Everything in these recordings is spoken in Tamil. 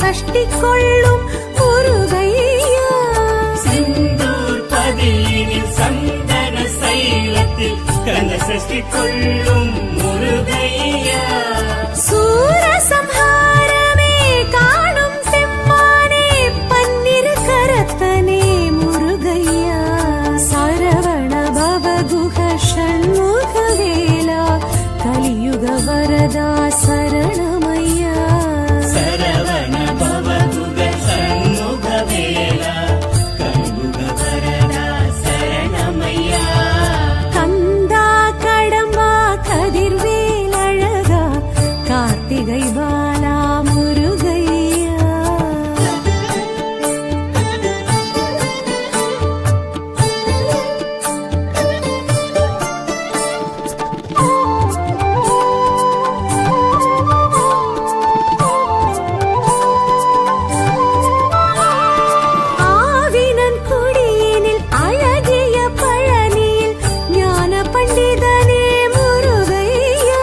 சஷ்டி கொள்ளும் முருகையா. செந்தூர் பதியினில் சந்தன சைலத்தில் கந்த சஷ்டி கொள்ளும் முருகையா. சூரசம்ஹாரமே காணும் செம்மானே பன்னிரு கரத்தனே முருகையா. சரவண பவகுஹ ஷண்முகவேலா கலியுக வரதா சரணமையா. சரவண பவகுஹ ஷண்முகவேலா கலியுக வரதா சரணமையா. கந்தா கடம்பா கதிர்வேல் அழகா கார்த்திகை பாலா முருகையா. ஆவினன் குடியினில் அழகிய பழனியில் ஞான பண்டிதனே முருகையா.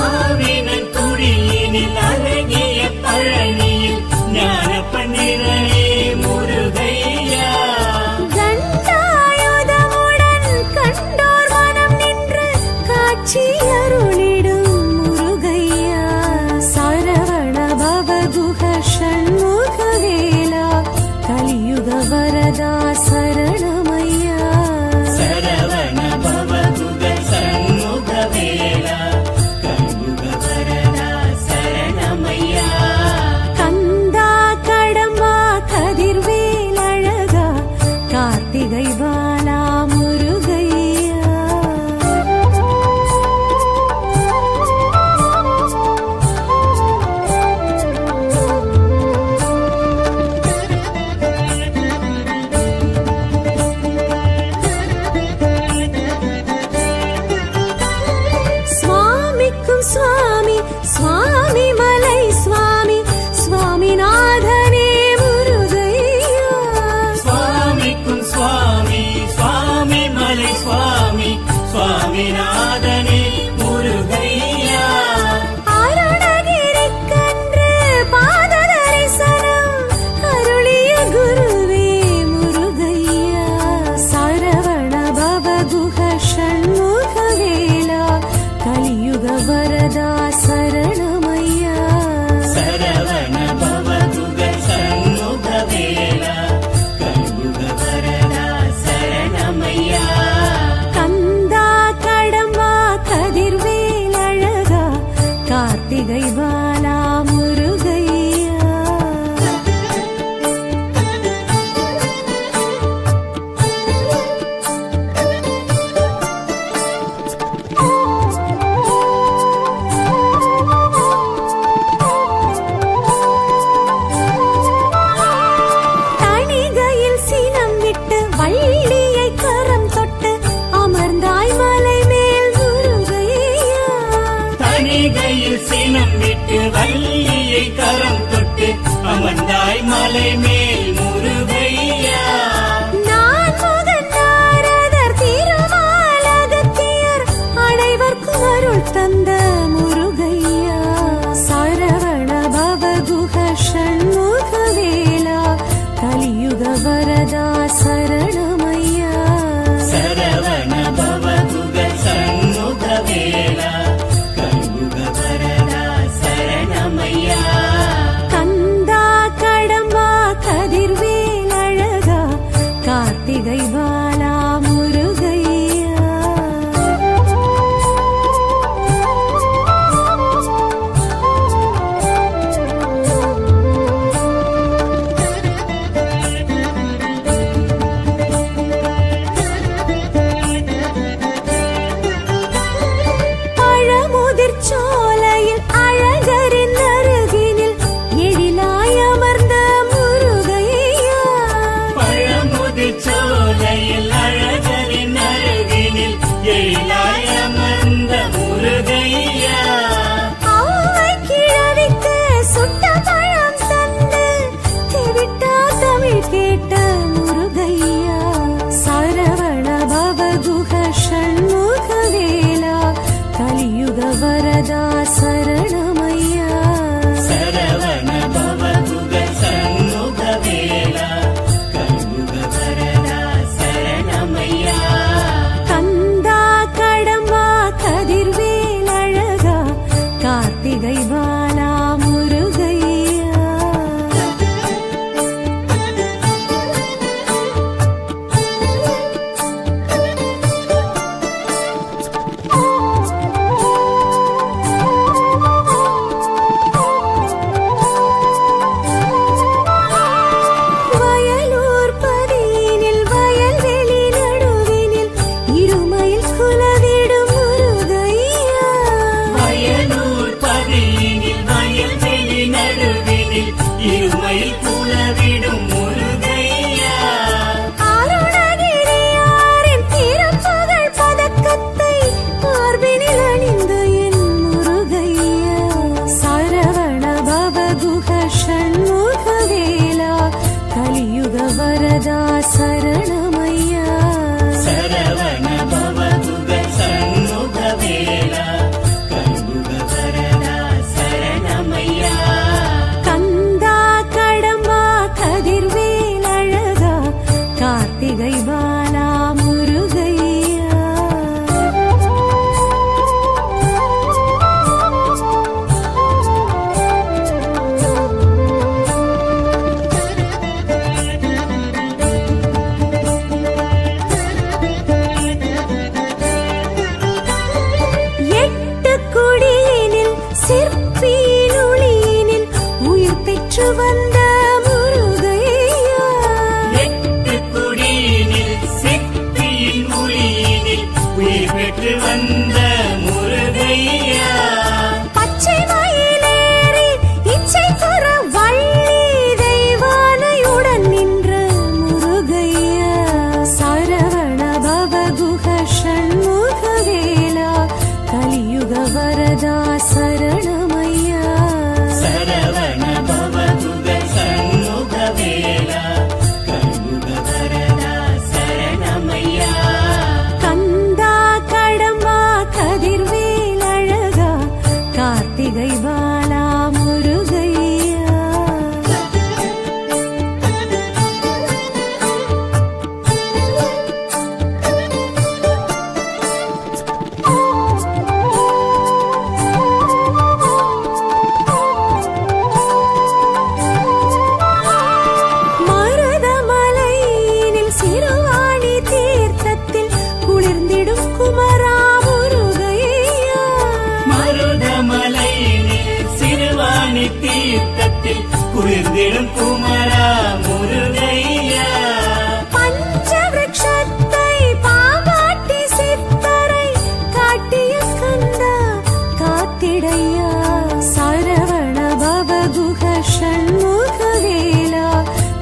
ஆவினன் குடியினில் அழகிய பழனியில் ஞான பண்டிதனே முருகையா. தண்டாயுதமுடன் கண்டோர் மனம் நின்று காட்சி அருளிடும் முருகையா. சரவண பவகுஹ ஷண்முகவேலா கலியுக வரதா சரணமையா. சரவண பவகுஹ ஷண்முகவேலா கலியுக வரதா சரணமையா. கந்தா கடம்பா கதிர்வேல் அழகா கார்த்திகை பாலா முருகையா. சுவாமிக்கும் சுவாமி சுவாமி மலை சுவாமி சுவாமிநாதனே முருகையா. சுவாமிக்கும் சுவாமி சுவாமி மலை சுவாமி சுவாமிநாதனே முருகையா. அருணகிரிக்கன்று பாத தரிசனம் அருளிய குருவே முருகையா. சரவண பவகுஹ ஷண்முகவேலா கலியுக வரதா சரணமையா. சரவண பவகுஹ ஷண்முகவேலா கலியுக வரதா சரணமையா. கந்தா கடம்பா கதிர்வேல் அழகா கார்த்திகை பாலா முருகையா. தணிகையில் சினம் விட்டு வள்ளியை கரம் தொட்டு அமர்ந்தாய் மலை மேல் முருகையா. தணிகையில் சினம் விட்டு வள்ளியை கரம் தொட்டு அமர்ந்தாய் மலை மேல் முருகையா. நான் முகன் நாரதர் திருமாலகத்தியர் அனைவர்க்கும் அருள் தந்த முருகையா. சரவண பவகுஹ ஷண்முகவேலா கலியுக வரதா சரணமையா. சரவண பவகுஹ ஷண்முகவேலா கலியுக வரதா சரணமையா. கந்தா கடம்பா கதிர்வே பவகுஹ ஷண்முகவேலா கலியுக வரதா சரணமையா சரவண பவகுக சண்முகவேலா கலியுக வரதா சரணமையா கந்தா கடம்பா கதிர்வேல் அழகா கார்த்திகை பாலா முருகையா எட்டு குடியினில் சிற்பியின் ஒளியினில் உயிர் பெற்று வந்த முருகையா எட்டு குடியினில் சிற்பியின் ஒளியினில் உயிர் பெற்று வந்த முருகையா பச்சை மயிலேறி இச்சை புற வள்ளி தெய்வானையுடன் நின்ற முருகையா சரவண பவகுஹ ஷண்முகவேலா கலியுக வரதா சரணமையா சரவண பவகுக சண்முகவேலா கலியுக வரதா சரணமையா கந்தா கடம்பா கதிர்வேல் அழகா கார்த்திகை பாலா முருகையா மருதமலையினில் சிறுவாணி தீர்த்தத்தில் குளிர்ந்திடும் குமரா முருகையா மருதமலையினில் சிறுவாணி தீர்த்தத்தில் குளிர்ந்திடும் குமரா முருகையா பஞ்சவிருட்சத்தை பாவாட்டி சித்தரை காட்டிய கந்தா காத்திடையா சரவண பவகுஹ ஷண்முகவேலா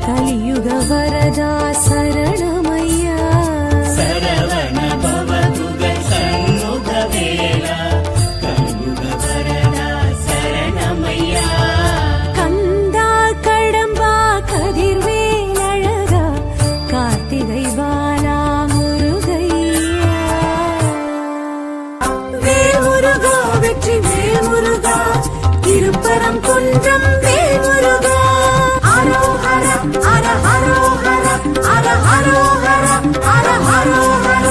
கலியுக வரதா சரணமையா சரவண பவகுக சண்முகவேலா கலியுக வரதா சரணமையா கந்தா கடம்பா கதிர்வேல் அழகா கார்த்திகை பாலா முருகையா வேல்முருகா வெற்றி வேல்முருகா திருப்பரம் குன்றம் வேல்முருகா அரோஹர அர ஹரோஹர அர ஹரோஹர அர ஹரோஹர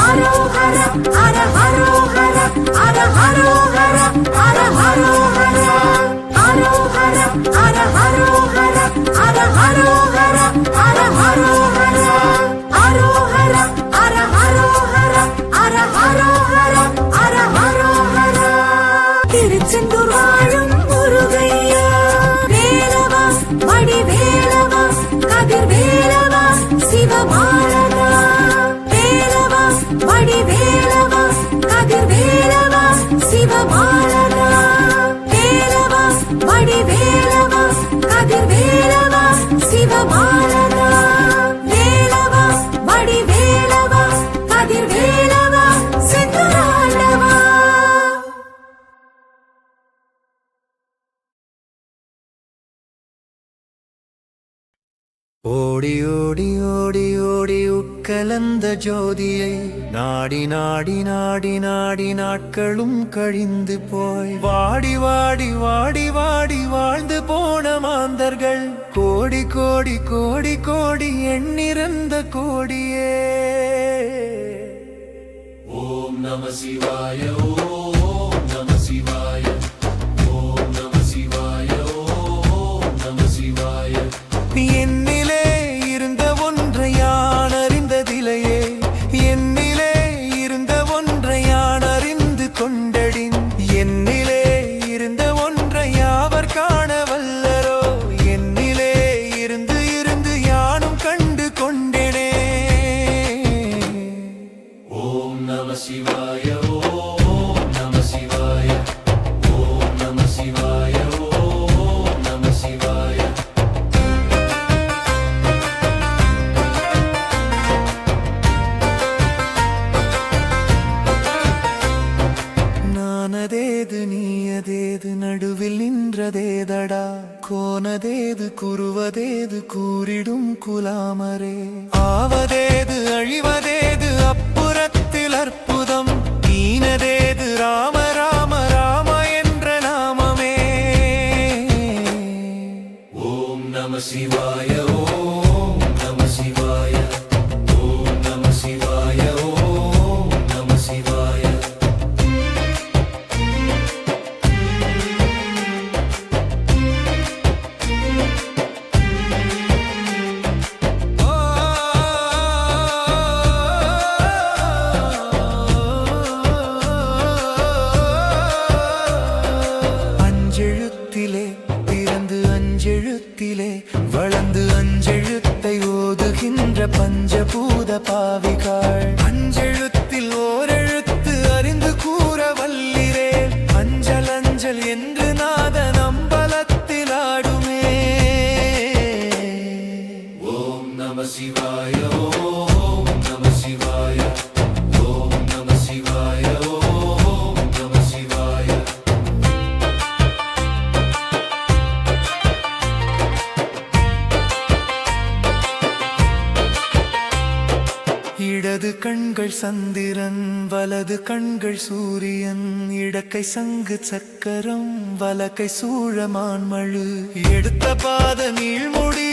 அரோஹர அர ஹரோஹர அர ஹரோஹர அர ஹரோஹர அரோஹர அர ஹரோஹர அர ஹரோஹர அர ஹரோஹர அரோஹர அர ஹரோஹர அர ஹரோஹர அர ஹரோஹர திருச்செந்தூர் வாழும் முருகையா வேலவா வடிவேலவா கதிர்வேலவா சிவபாலகா வேலவா வடிவேலவா கதிர்வேலவா சிவபாலகா வேலவா வடிவேலவா கதிர்வேலவா சிவபாலகா வேலவா வடிவேலவா கதிர்வேலவா சித்தராண்டவா ஓடி ஓடி ஓடி ஓடி உட்கலந்த ஜோதியை நாடி நாடி நாடி நாடி நாட்களும் கழிந்து போய் வாடி வாடி வாடி வாடி வாழ்ந்து போன மாந்தர்கள் கோடி கோடி கோடி கோடி எண்ணிறந்த கோடியே ஓம் நம சிவாய ஓம் நம சிவாய ஓம் நம சிவாய ஓம் நம சிவாய என்னிலே இருந்த ஒன்றை யான் அறிந்ததிலையே என்னிலே இருந்த ஒன்றை யான் அறிந்து கொண்டடின் என்னிலே இருந்த ஒன்றை யாவர் காண வல்லரோ என்னிலே இருந்து இருந்து யானும் கண்டு கொண்டேனே ஓம் நம சிவாய ஓம் நடுவில் நின்றதேதடா கோனதேது குருவதேது கூறிடும் குலாமரே ஆவதேது அழிவதேது அப்புறத்தில் அற்புதம் ஈனதேது ராம ராம ராம என்ற நாமமே ஓம் நம சிவாய ஓம் நம சிவாய ஓம் நம சிவாய ஓம் நம சிவாய அஞ்செழுத்திலே பிறந்து அஞ்செழுத்திலே வளர்ந்து அஞ்செழுத்தை ஓதுகின்ற பஞ்சபூத பாவிகாள் அஞ்செழுத்தில் ஓரெழுத்து அறிந்து கூற வல்லிரே அஞ்சல் அஞ்சல் என்று நாதன் அம்பலத்தில் ஆடுமே ஓம் நம சிவாய ஓம் நம சிவாய ஓம் நம சிவாய ஓம் நம சிவாய இடது கண்கள் சந்திரன் வலது கண்கள் சூரியன் இடக்கை சங்கு சக்கரம் வலக்கை சூழமான்மழு எடுத்த பாத நீள்முடி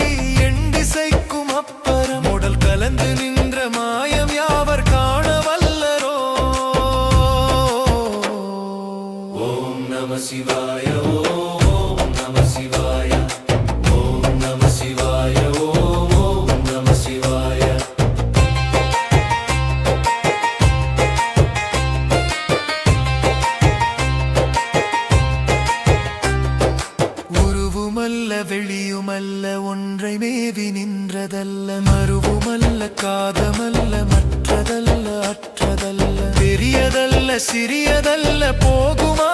எண்டிசைக்கும் அப்பறம் உடல் கலந்து நின்ற மாயம் யாவர் காண வல்லரோ ஓம் நம சிவாய ஓம் நம சிவாய ஓம் நம சிவாய ஓம் நம சிவாய உருவுமல்ல வெளியுமல்ல ஒன்றை மேவி நின்றதல்ல மறுவுமல்ல காதமல்ல மற்றதல்ல அற்றதல்ல பெரியதல்ல சிறியதல்ல போகுமா